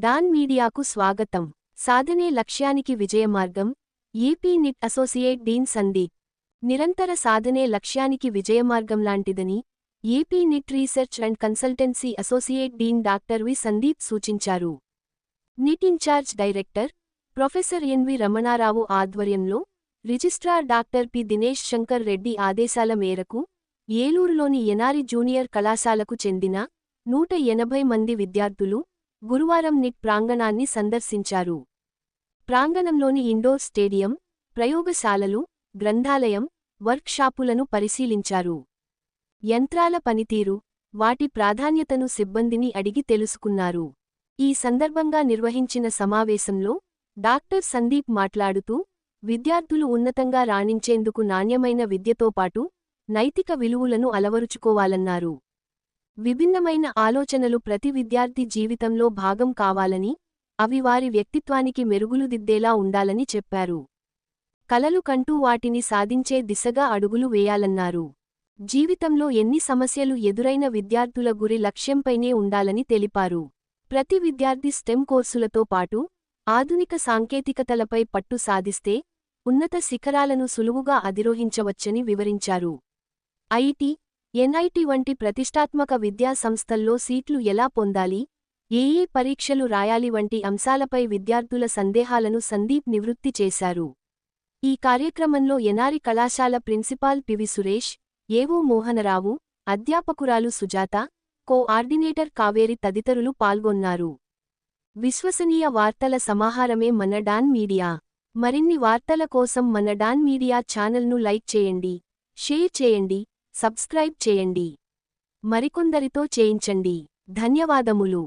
Don మీడియాకు స్వాగతం. సాధనే లక్ష్యానికి విజయమార్గం. AP NIT associate dean Sandeep. నిరంతర సాధనే లక్ష్యానికి విజయమార్గంలాంటిదని AP NIT research and consultancy associate dean doctor V Sandeep సూచించారు. NIT in-charge director professor NV Ramanarao ఆధ్వర్యంలో registrar doctor P Dinesh Shankar Reddy ఆదేశాల మేరకు ఏలూరులోని ఎనారి జూనియర్ కళాశాలకు చెందిన 180 మంది విద్యార్థులు గురువారం నిట్ ప్రాంగణాన్ని సందర్శించారు. ప్రాంగణంలోని ఇండోర్ స్టేడియం, ప్రయోగశాలలు, గ్రంథాలయం, వర్క్షాపులను పరిశీలించారు. యంత్రాల పనితీరు, వాటి ప్రాధాన్యతను సిబ్బందిని అడిగి తెలుసుకున్నారు. ఈ సందర్భంగా నిర్వహించిన సమావేశంలో డాక్టర్ సందీప్ మాట్లాడుతూ, విద్యార్థులు ఉన్నతంగా రాణించేందుకు నాణ్యమైన విద్యతో పాటు నైతిక విలువలను అలవరుచుకోవాలన్నారు. విభిన్నమైన ఆలోచనలు ప్రతి విద్యార్థి జీవితంలో భాగం కావాలని, అవి వారి వ్యక్తిత్వానికి మెరుగులు దిద్దేలా ఉండాలని చెప్పారు. కలలు కంటూ వాటిని సాధించే దిశగా అడుగులు వేయాలన్నారు. జీవితంలో ఎన్ని సమస్యలు ఎదురైన విద్యార్థుల గురి లక్ష్యంపైనే ఉండాలని తెలిపారు. ప్రతి విద్యార్థి స్టెమ్ కోర్సులతో పాటు ఆధునిక సాంకేతికతలపై పట్టు సాధిస్తే ఉన్నత శిఖరాలను సులువుగా అధిరోహించవచ్చని వివరించారు. ఐటీ, ఎన్ఐటి వంటి ప్రతిష్టాత్మక విద్యా సంస్థల్లో సీట్లు ఎలా పొందాలి, ఏ పరీక్షలు రాయాలి వంటి అంశాలపై విద్యార్థుల సందేహాలను సందీప్ నివృత్తి చేశారు. ఈ కార్యక్రమంలో ఎనారి కళాశాల ప్రిన్సిపాల్ పివి సురేష్, ఏవో మోహనరావు, అధ్యాపకురాలు సుజాత, కో-ఆర్డినేటర్ కావేరి తదితరులు పాల్గొన్నారు. విశ్వసనీయ వార్తల సమాహారమే మన డాన్ మీడియా. మరిన్ని వార్తల కోసం మన డాన్ మీడియా ఛానల్ను లైక్ చేయండి, షేర్ చేయండి, సబ్స్క్రైబ్ చేయండి. మరికొందరితో చేయించండి. ధన్యవాదములు.